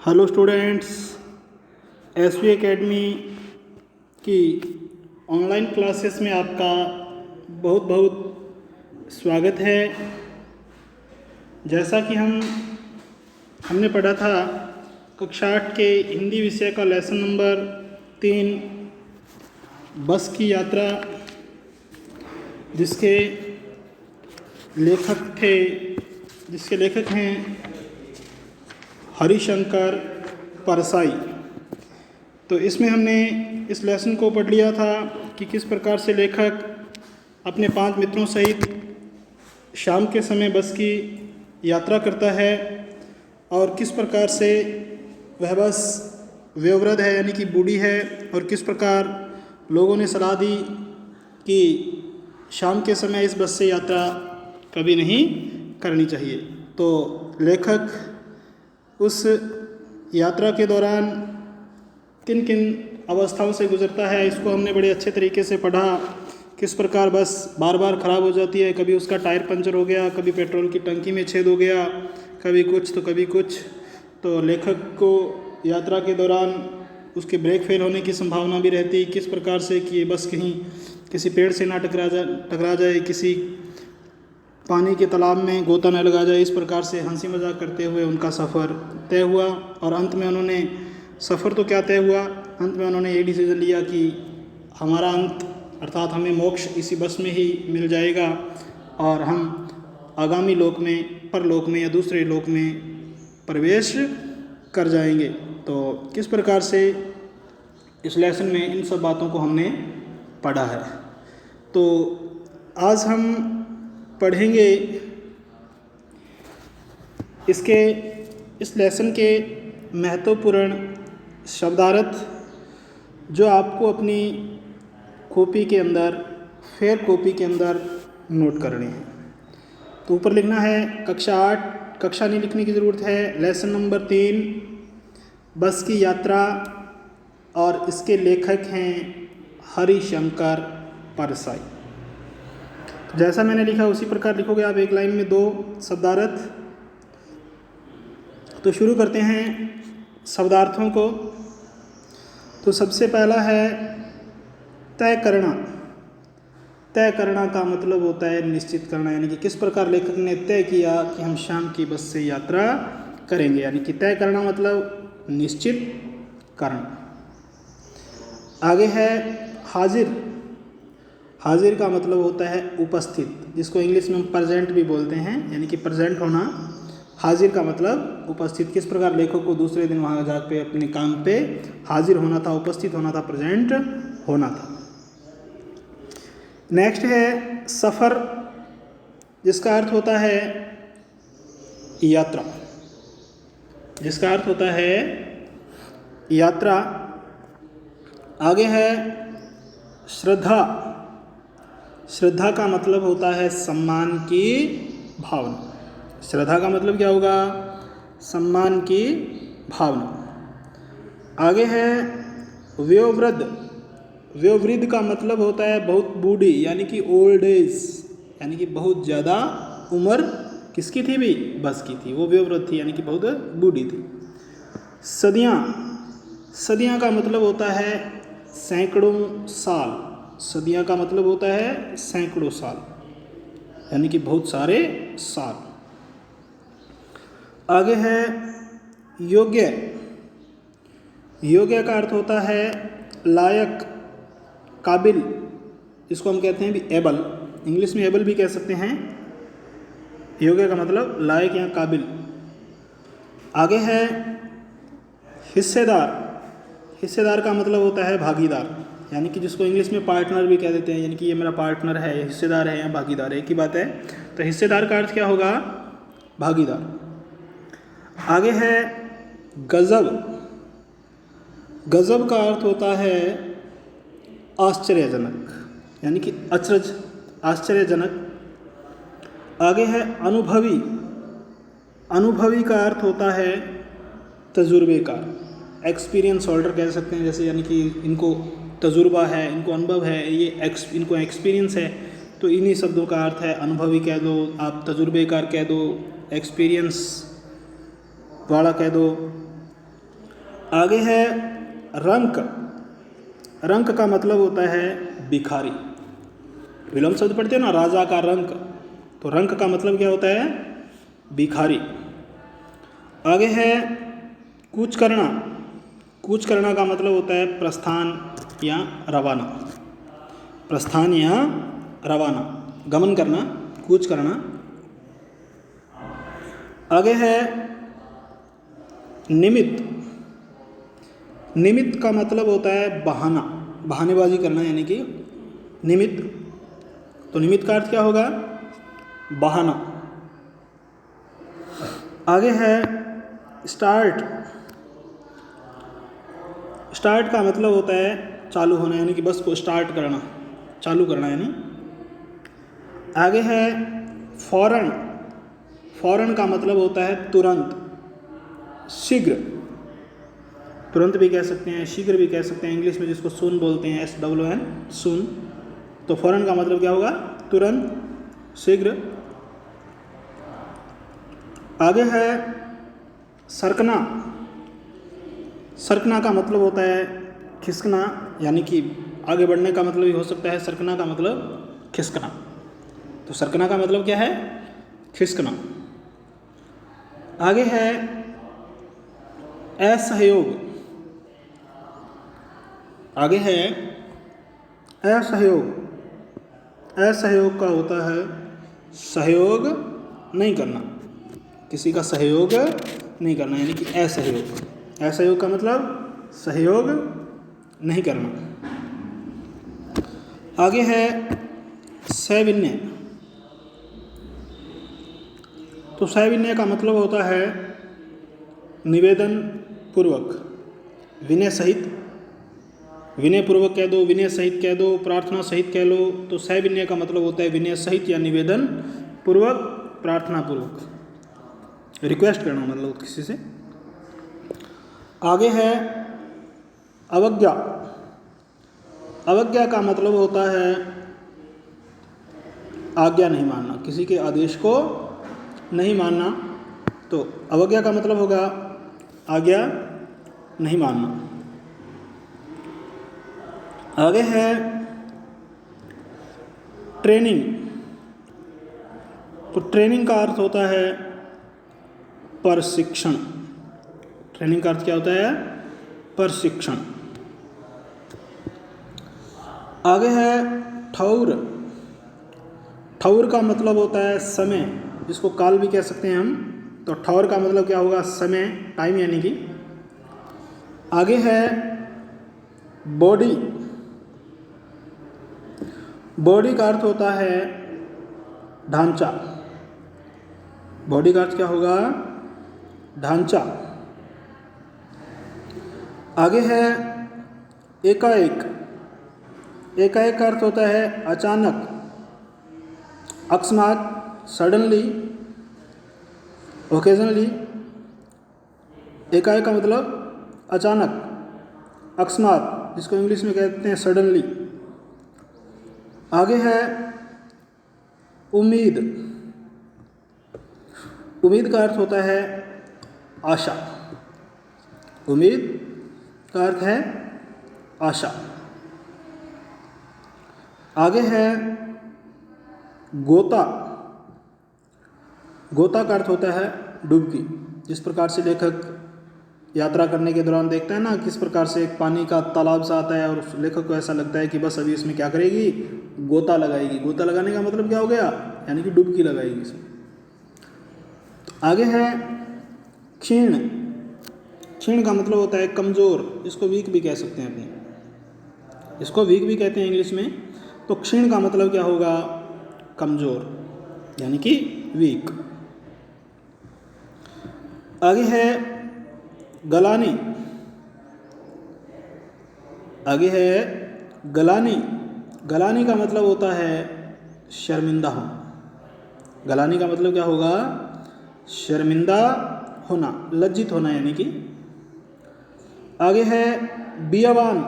Hello students, SV academy की online classes में आपका बहुत बहुत स्वागत है। जैसा कि हमने पढ़ा था कक्षा 8 के हिंदी विषय का लेसन नंबर 3 बस की यात्रा, जिसके लेखक हैं हरिशंकर परसाई। तो इसमें हमने इस लेसन को पढ़ लिया था कि किस प्रकार से लेखक अपने 5 मित्रों सहित शाम के समय बस की यात्रा करता है और किस प्रकार से वह बस वयोवृद्ध है यानी कि बूढ़ी है, और किस प्रकार लोगों ने सलाह दी कि शाम के समय इस बस से यात्रा कभी नहीं करनी चाहिए। तो लेखक उस यात्रा के दौरान किन किन अवस्थाओं से गुजरता है, इसको हमने बड़े अच्छे तरीके से पढ़ा। किस प्रकार बस बार बार ख़राब हो जाती है, कभी उसका टायर पंचर हो गया, कभी पेट्रोल की टंकी में छेद हो गया, कभी कुछ तो कभी कुछ। तो लेखक को यात्रा के दौरान उसके ब्रेक फेल होने की संभावना भी रहती, किस प्रकार से कि बस कहीं किसी पेड़ से ना टकरा जाए, किसी पानी के तालाब में गोता न लगा जाए। इस प्रकार से हंसी मजाक करते हुए उनका सफ़र तय हुआ और अंत में उन्होंने सफ़र तो क्या तय हुआ, अंत में उन्होंने ये डिसीज़न लिया कि हमारा अंत अर्थात हमें मोक्ष इसी बस में ही मिल जाएगा और हम आगामी लोक में, परलोक में या दूसरे लोक में प्रवेश कर जाएंगे। तो किस प्रकार से इस लेसन में इन सब बातों को हमने पढ़ा है। तो आज हम पढ़ेंगे इस लेसन के महत्वपूर्ण शब्दार्थ जो आपको अपनी कॉपी के अंदर, फेयर कॉपी के अंदर नोट करने हैं। तो ऊपर लिखना है कक्षा 8, कक्षा नहीं लिखने की ज़रूरत है, लेसन नंबर 3 बस की यात्रा, और इसके लेखक हैं हरिशंकर परसाई। तो जैसा मैंने लिखा उसी प्रकार लिखोगे आप, एक लाइन में 2 शब्दार्थ। तो शुरू करते हैं शब्दार्थों को। तो सबसे पहला है तय करना। तय करना का मतलब होता है निश्चित करना, यानी कि किस प्रकार लेखक ने तय किया कि हम शाम की बस से यात्रा करेंगे, यानी कि तय करना मतलब निश्चित करना। आगे है हाजिर। हाजिर का मतलब होता है उपस्थित, जिसको इंग्लिश में हम प्रेजेंट भी बोलते हैं, यानी कि प्रेजेंट होना। हाजिर का मतलब उपस्थित। किस प्रकार लेखक को दूसरे दिन वहाँ जाके अपने काम पे हाजिर होना था, उपस्थित होना था, प्रेजेंट होना था। नेक्स्ट है सफ़र, जिसका अर्थ होता है यात्रा, जिसका अर्थ होता है यात्रा। आगे है श्रद्धा। श्रद्धा का मतलब होता है सम्मान की भावना। श्रद्धा का मतलब क्या होगा? सम्मान की भावना। आगे है वयोवृद्ध। वयोवृद्ध का मतलब होता है बहुत बूढ़ी, यानी कि ओल्ड एज, यानी कि बहुत ज़्यादा उम्र किसकी थी भी? बस की थी, वो वयोवृद्ध थी, यानी कि बहुत बूढ़ी थी। सदियाँ। सदियाँ का मतलब होता है सैकड़ों साल। सदियाँ का मतलब होता है सैकड़ों साल, यानी कि बहुत सारे साल। आगे है योग्य। योग्य का अर्थ होता है लायक, काबिल, इसको हम कहते हैं भी एबल, इंग्लिश में एबल भी कह सकते हैं। योग्य का मतलब लायक या काबिल। आगे है हिस्सेदार। हिस्सेदार का मतलब होता है भागीदार, यानी कि जिसको इंग्लिश में पार्टनर भी कह देते हैं, यानी कि ये मेरा पार्टनर है, हिस्सेदार है या भागीदार है, एक ही बात है। तो हिस्सेदार का अर्थ क्या होगा? भागीदार। आगे है गज़ब। गज़ब का अर्थ होता है आश्चर्यजनक, यानी कि अचरज, आश्चर्यजनक। आगे है अनुभवी। अनुभवी का अर्थ होता है तजुर्बेकार, एक्सपीरियंस होल्डर कह सकते हैं, जैसे यानी कि इनको तजुर्बा है, इनको अनुभव है, ये इनको एक्सपीरियंस है, तो इन्हीं शब्दों का अर्थ है। अनुभवी कह दो आप, तजुर्बेकार कह दो, एक्सपीरियंस वाला कह दो। आगे है रंक। रंक का मतलब होता है भिखारी। विलोम शब्द पढ़ते हो ना, राजा का रंक, तो रंक का मतलब क्या होता है? भिखारी। आगे है कूच करना। कूच करना का मतलब होता है प्रस्थान या रवाना। प्रस्थान या रवाना, गमन करना, कूच करना। आगे है निमित्त। निमित्त का मतलब होता है बहाना, बहानेबाजी करना, यानी कि निमित्त। तो निमित्त का अर्थ क्या होगा? बहाना। आगे है स्टार्ट। स्टार्ट का मतलब होता है चालू होना, यानी कि बस को स्टार्ट करना, चालू करना यानी। आगे है फौरन। फौरन का मतलब होता है तुरंत, शीघ्र। तुरंत भी कह सकते हैं, शीघ्र भी कह सकते हैं, इंग्लिश में जिसको सून बोलते हैं, SOON, सून। तो फौरन का मतलब क्या होगा? तुरंत, शीघ्र। आगे है सरकना। सरकना का मतलब होता है खिसकना, यानी कि आगे बढ़ने का मतलब ही हो सकता है सरकना का मतलब खिसकना। तो सरकना का मतलब क्या है? खिसकना। आगे है असहयोग। आगे है असहयोग। असहयोग का होता है सहयोग नहीं करना, किसी का सहयोग नहीं करना, यानी कि असहयोग। असहयोग का मतलब सहयोग नहीं करना। आगे है सविनय। तो सविनय का मतलब होता है निवेदन पूर्वक, विनय सहित। विनय पूर्वक कह दो, विनय सहित कह दो, प्रार्थना सहित कह लो। तो सविनय का मतलब होता है विनय सहित या निवेदन पूर्वक, प्रार्थना पूर्वक, रिक्वेस्ट करना मतलब किसी से। आगे है अवज्ञा। अवज्ञा का मतलब होता है आज्ञा नहीं मानना, किसी के आदेश को नहीं मानना। तो अवज्ञा का मतलब होगा आज्ञा नहीं मानना। आगे है ट्रेनिंग। तो ट्रेनिंग का अर्थ होता है प्रशिक्षण। ट्रेनिंग का अर्थ क्या होता है? प्रशिक्षण। आगे है ठौर। ठौर का मतलब होता है समय, जिसको काल भी कह सकते हैं हम। तो ठौर का मतलब क्या होगा? समय, टाइम यानी कि। आगे है बॉडी। बॉडी का अर्थ होता है ढांचा। बॉडी का अर्थ क्या होगा? ढांचा। आगे है एकाएक। एकाएक का अर्थ होता है अचानक, अकस्मात, सडनली, ओकेजनली। एकाएक का मतलब अचानक, अकस्मात, जिसको इंग्लिश में कहते हैं सडनली। आगे है उम्मीद। उम्मीद का अर्थ होता है आशा। उम्मीद का अर्थ है आशा। आगे है गोता। गोता का अर्थ होता है डुबकी। जिस प्रकार से लेखक यात्रा करने के दौरान देखता है ना, किस प्रकार से एक पानी का तालाब सा आता है और उस लेखक को ऐसा लगता है कि बस अभी इसमें क्या करेगी? गोता लगाएगी। गोता लगाने का मतलब क्या हो गया? यानी कि डुबकी लगाएगी इसमें। आगे है क्षीण। क्षीण का मतलब होता है कमज़ोर, इसको वीक भी कह सकते हैं अपने, इसको वीक भी कहते हैं इंग्लिश में। तो क्षीण का मतलब क्या होगा? कमज़ोर, यानी कि वीक। आगे है गलानी। आगे है गलानी। गलानी का मतलब होता है शर्मिंदा होना। गलानी का मतलब क्या होगा? शर्मिंदा होना, लज्जित होना यानी कि। आगे है बियावान।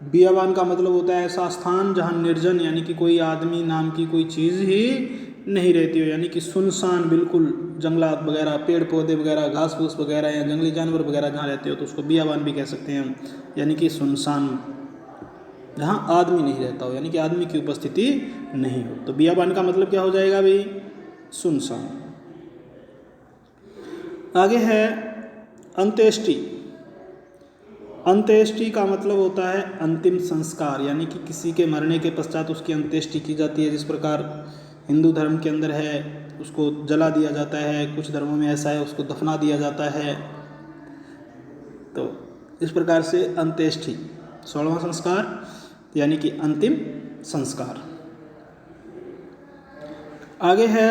बियावान का मतलब होता है ऐसा स्थान जहाँ निर्जन, यानी कि कोई आदमी नाम की कोई चीज़ ही नहीं रहती हो, यानी कि सुनसान, बिल्कुल जंगलात वगैरह, पेड़ पौधे वगैरह, घास फूस वगैरह या जंगली जानवर वगैरह जहाँ रहते हो तो उसको बियाबान भी कह सकते हैं हम, यानी कि सुनसान, जहाँ आदमी नहीं रहता हो, यानी कि आदमी की उपस्थिति नहीं हो। तो बियाबान का मतलब क्या हो जाएगा भाई? सुनसान। आगे है अंत्येष्टि। अंत्येष्टि का मतलब होता है अंतिम संस्कार, यानी कि किसी के मरने के पश्चात उसकी अंत्येष्टि की जाती है। जिस प्रकार हिंदू धर्म के अंदर है उसको जला दिया जाता है, कुछ धर्मों में ऐसा है उसको दफना दिया जाता है। तो इस प्रकार से अंत्येष्टि 16वां संस्कार यानी कि अंतिम संस्कार। आगे है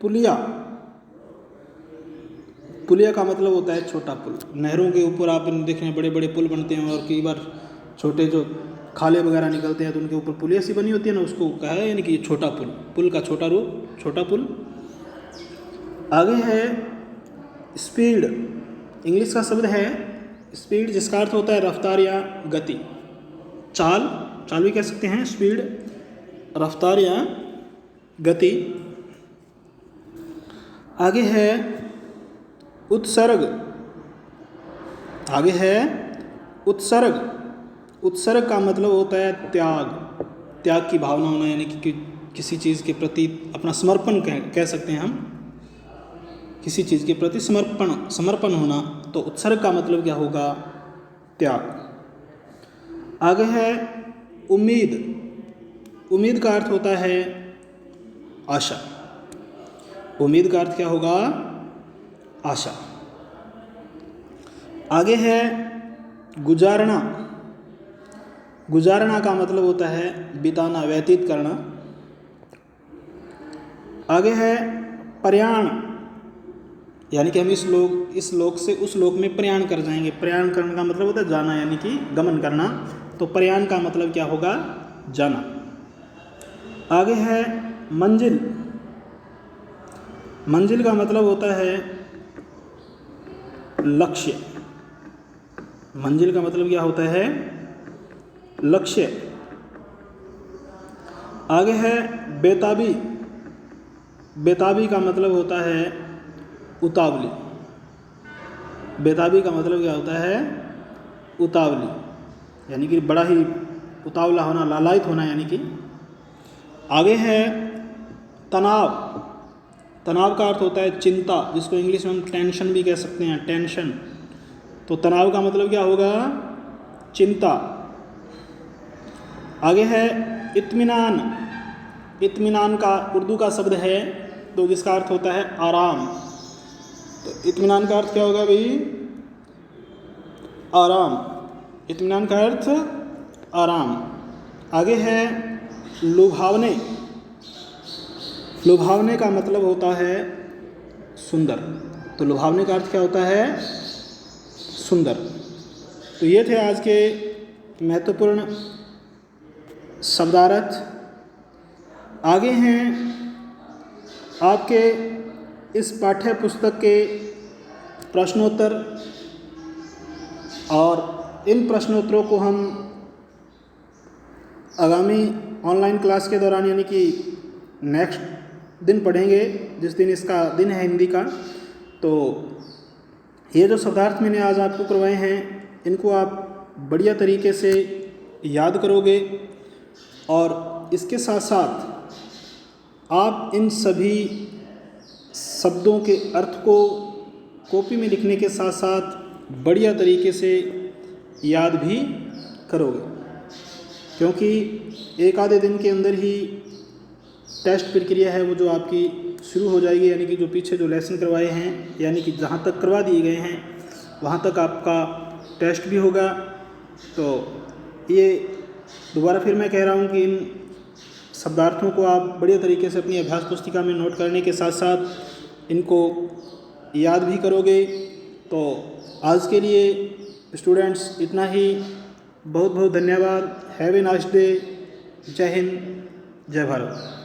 पुलिया। पुलिया का मतलब होता है छोटा पुल। नहरों के ऊपर आप देख रहे हैं बड़े बड़े पुल बनते हैं और कई बार छोटे जो खाले वगैरह निकलते हैं तो उनके ऊपर पुलिया सी बनी होती है ना, उसको कहा है यानी कि छोटा पुल, पुल का छोटा रूप छोटा पुल। आगे है स्पीड। इंग्लिश का शब्द है स्पीड, जिसका अर्थ होता है रफ्तार या गति, चाल, चाल भी कह सकते हैं, स्पीड रफ्तार या गति। आगे है उत्सर्ग। आगे है उत्सर्ग। उत्सर्ग का मतलब होता है त्याग, त्याग की भावना होना, यानी कि किसी चीज़ के प्रति अपना समर्पण कह सकते हैं हम, किसी चीज़ के प्रति समर्पण होना। तो उत्सर्ग का मतलब क्या होगा? त्याग। आगे है उम्मीद। उम्मीद का अर्थ होता है आशा। उम्मीद का अर्थ क्या होगा? आशा। आगे है गुजारना। गुजारना का मतलब होता है बिताना, व्यतीत करना। आगे है प्रयाण, यानी कि हम इस लोक से उस लोक में प्रयाण कर जाएंगे। प्रयाण करने का मतलब होता है जाना, यानी कि गमन करना। तो प्रयाण का मतलब क्या होगा? जाना। आगे है मंजिल। मंजिल का मतलब होता है लक्ष्य। मंजिल का मतलब क्या होता है? लक्ष्य। आगे है बेताबी। बेताबी का मतलब होता है उतावली। बेताबी का मतलब क्या होता है? उतावली, यानी कि बड़ा ही उतावला होना, लालायित होना, यानी कि। आगे है तनाव। तनाव का अर्थ होता है चिंता, जिसको इंग्लिश में हम टेंशन भी कह सकते हैं, टेंशन। तो तनाव का मतलब क्या होगा? चिंता। आगे है इत्मीनान। इत्मीनान का उर्दू का शब्द है तो जिसका अर्थ होता है आराम। तो इत्मीनान का अर्थ क्या होगा भाई? आराम। इत्मीनान का अर्थ आराम। आगे है लुभावने। लुभावने का मतलब होता है सुंदर। तो लुभावने का अर्थ क्या होता है? सुंदर। तो ये थे आज के महत्वपूर्ण शब्दार्थ। आगे हैं आपके इस पाठ्य पुस्तक के प्रश्नोत्तर, और इन प्रश्नोत्तरों को हम आगामी ऑनलाइन क्लास के दौरान, यानी कि नेक्स्ट दिन पढ़ेंगे, जिस दिन इसका दिन है हिंदी का। तो ये जो शब्दार्थ मैंने आज आपको करवाए हैं, इनको आप बढ़िया तरीके से याद करोगे, और इसके साथ साथ आप इन सभी शब्दों के अर्थ को कॉपी में लिखने के साथ साथ बढ़िया तरीके से याद भी करोगे, क्योंकि एक आधे दिन के अंदर ही टेस्ट प्रक्रिया है वो जो आपकी शुरू हो जाएगी। यानी कि जो पीछे जो लेसन करवाए हैं, यानी कि जहाँ तक करवा दिए गए हैं वहाँ तक आपका टेस्ट भी होगा। तो ये दोबारा फिर मैं कह रहा हूँ कि इन शब्दार्थों को आप बढ़िया तरीके से अपनी अभ्यास पुस्तिका में नोट करने के साथ साथ इनको याद भी करोगे। तो आज के लिए स्टूडेंट्स इतना ही। बहुत बहुत धन्यवाद। Have a nice day. जय हिंद, जय भारत।